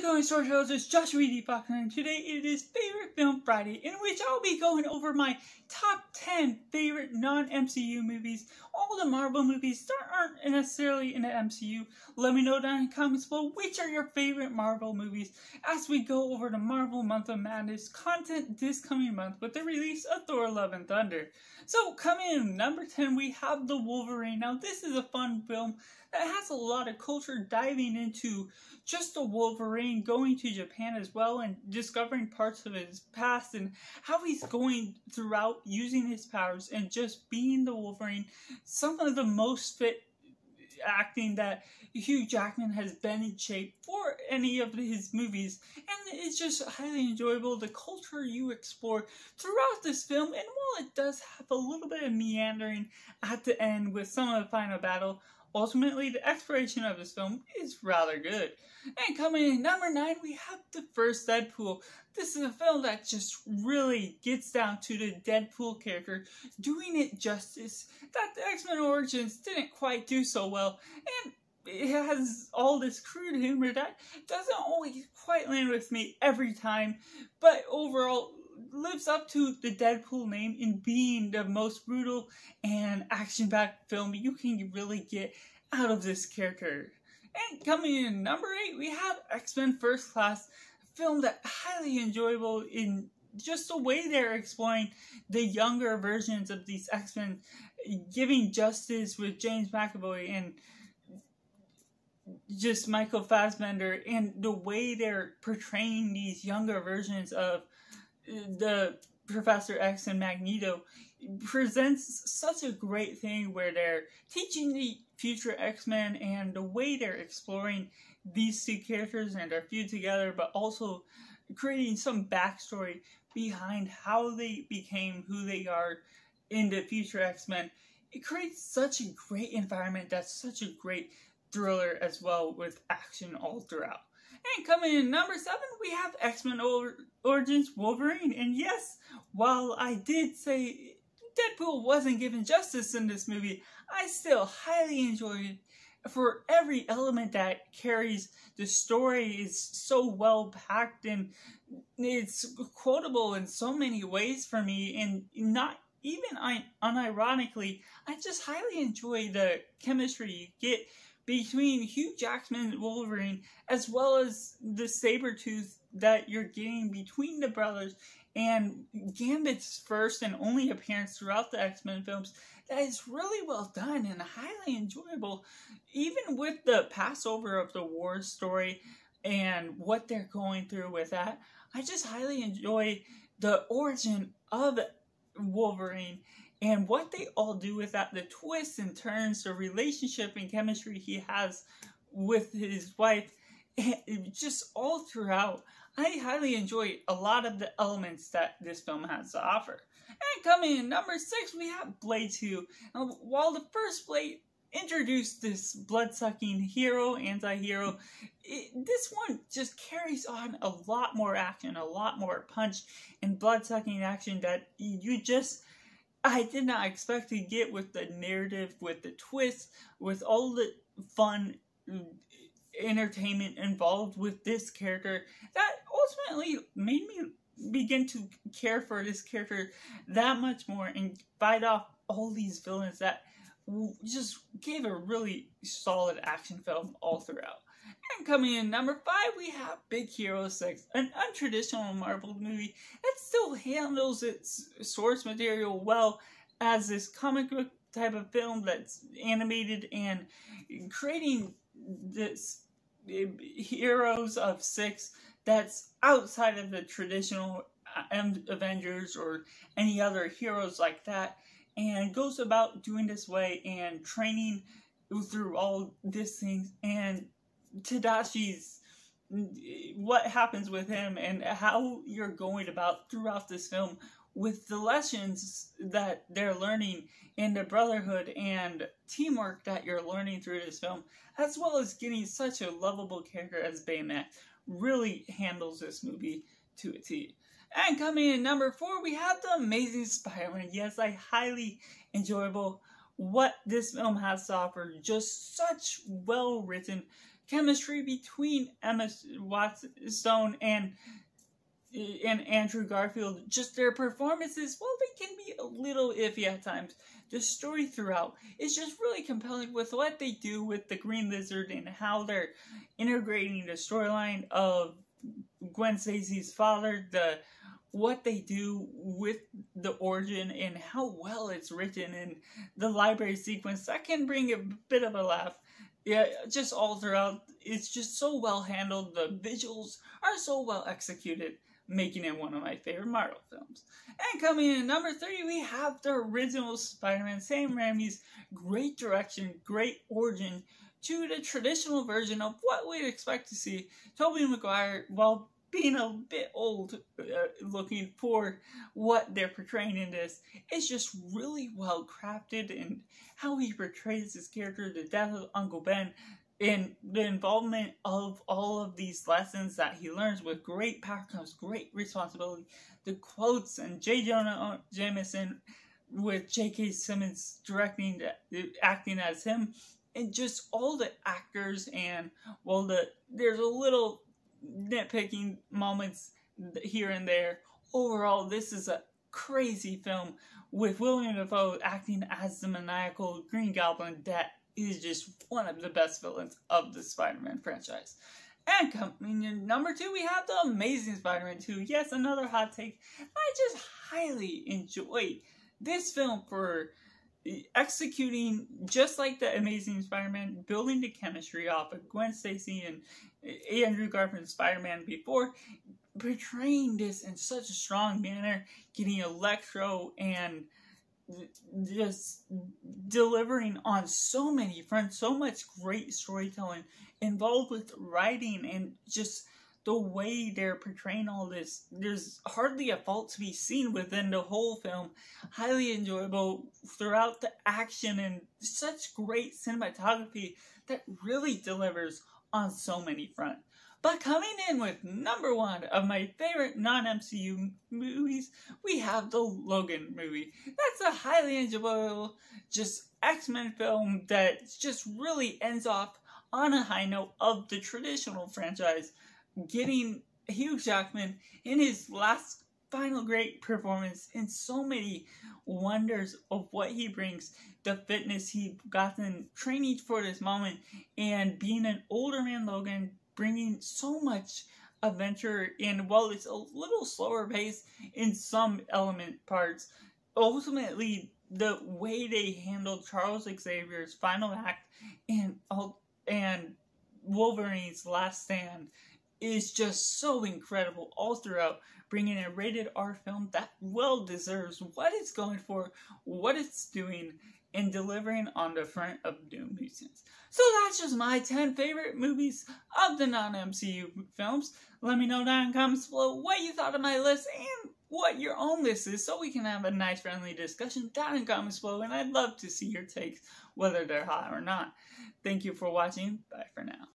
it going, storytellers? It's Joshua D. Fox, and today it is Favorite Film Friday, in which I'll be going over my top 10 favorite non-MCU movies. All the Marvel movies that aren't necessarily in the MCU. Let me know down in the comments below which are your favorite Marvel movies as we go over the Marvel Month of Madness content this coming month with the release of Thor: Love and Thunder. So coming in number 10, we have The Wolverine. Now this is a fun film that has a lot of culture diving into just the Wolverine, going to Japan as well and discovering parts of his past and how he's going throughout using his powers and just being the Wolverine. Some of the most fit acting that Hugh Jackman has been in shape for any of his movies, and it's just highly enjoyable. The culture you explore throughout this film, and while it does have a little bit of meandering at the end with some of the final battle, ultimately the exploration of this film is rather good. And coming in number 9, we have the first Deadpool. This is a film that just really gets down to the Deadpool character, doing it justice that the X-Men Origins didn't quite do so well, and it has all this crude humor that doesn't always quite land with me every time, but overall lives up to the Deadpool name in being the most brutal and action-packed film you can really get out of this character. And coming in number 8, we have X-Men First Class, a film that highly enjoyable in just the way they're exploring the younger versions of these X-Men, giving justice with James McAvoy and just Michael Fassbender, and the way they're portraying these younger versions of the Professor X and Magneto presents such a great thing where they're teaching the future X-Men and the way they're exploring these two characters and their feud together, but also creating some backstory behind how they became who they are in the future X-Men. It creates such a great environment that's such a great thriller as well, with action all throughout. And coming in number 7, we have X-Men Origins Wolverine. And yes, while I did say Deadpool wasn't given justice in this movie, I still highly enjoyed it for every element that carries the story. Is so well packed and it's quotable in so many ways for me, and not even unironically, I just highly enjoy the chemistry you get between Hugh Jackman and Wolverine, as well as the Sabretooth that you're getting between the brothers, and Gambit's first and only appearance throughout the X-Men films. That is really well done and highly enjoyable, even with the Passover of the war story and what they're going through with that. I just highly enjoy the origin of Wolverine and what they all do with that, the twists and turns, the relationship and chemistry he has with his wife, just all throughout. I highly enjoy a lot of the elements that this film has to offer. And coming in number 6, we have Blade 2. Now, while the first Blade introduced this blood-sucking hero, anti-hero, this one just carries on a lot more action, a lot more punch and blood-sucking action that I did not expect to get with the narrative, with the twist, with all the fun entertainment involved with this character that ultimately made me begin to care for this character that much more and fight off all these villains that just gave a really solid action film all throughout. And coming in number 5, we have Big Hero 6, an untraditional Marvel movie that still handles its source material well as this comic book type of film that's animated and creating this Heroes of 6 that's outside of the traditional Avengers or any other heroes like that, and goes about doing this way and training through all these things, and Tadashi's, what happens with him and how you're going about throughout this film with the lessons that they're learning in the brotherhood and teamwork that you're learning through this film, as well as getting such a lovable character as Baymax, really handles this movie to a T. And coming in number 4, we have The Amazing Spider-Man. Yes, I highly enjoyable what this film has to offer. Just such well-written chemistry between Emma Stone and Andrew Garfield, just their performances, well, they can be a little iffy at times. The story throughout is just really compelling with what they do with the Green Lizard and how they're integrating the storyline of Gwen Stacy's father, what they do with the origin and how well it's written, and the library sequence that can bring a bit of a laugh. Yeah, just all throughout, it's just so well handled. The visuals are so well executed, making it one of my favorite Marvel films. And coming in at number 3, we have the original Spider-Man, Sam Raimi's great direction, great origin to the traditional version of what we'd expect to see Tobey Maguire, while being a bit old looking for what they're portraying in this. It's just really well crafted, and how he portrays his character, the death of Uncle Ben, and the involvement of all of these lessons that he learns. With great power comes great responsibility. The quotes, and J. Jonah Jameson with J.K. Simmons acting as him, and just all the actors, and well, there's a little nitpicking moments here and there. Overall, this is a crazy film with William Dafoe acting as the maniacal Green Goblin that is just one of the best villains of the Spider-Man franchise. And coming in number 2, we have The Amazing Spider-Man 2. Yes, another hot take. I just highly enjoy this film for executing just like The Amazing Spider-Man, building the chemistry off of Gwen Stacy and Andrew Garfield's Spider-Man before, portraying this in such a strong manner, getting Electro and just delivering on so many fronts, so much great storytelling involved with writing, and just the way they're portraying all this. There's hardly a fault to be seen within the whole film. Highly enjoyable throughout the action, and such great cinematography that really delivers on so many fronts. But coming in with number 1 of my favorite non-MCU movies, we have the Logan movie. That's a highly enjoyable, just X-Men film that just really ends off on a high note of the traditional franchise, getting Hugh Jackman in his last final great performance, and so many wonders of what he brings, the fitness he gotten training for this moment, and being an older man Logan, bringing so much adventure. And while it's a little slower pace in some element parts, ultimately the way they handled Charles Xavier's final act and Wolverine's last stand is just so incredible all throughout, bringing a rated R film that well deserves what it's going for, what it's doing, and delivering on the front of Doom Nuisance. So that's just my 10 favorite movies of the non-MCU films. Let me know down in the comments below what you thought of my list and what your own list is, so we can have a nice friendly discussion down in the comments below, and I'd love to see your takes, whether they're hot or not. Thank you for watching. Bye for now.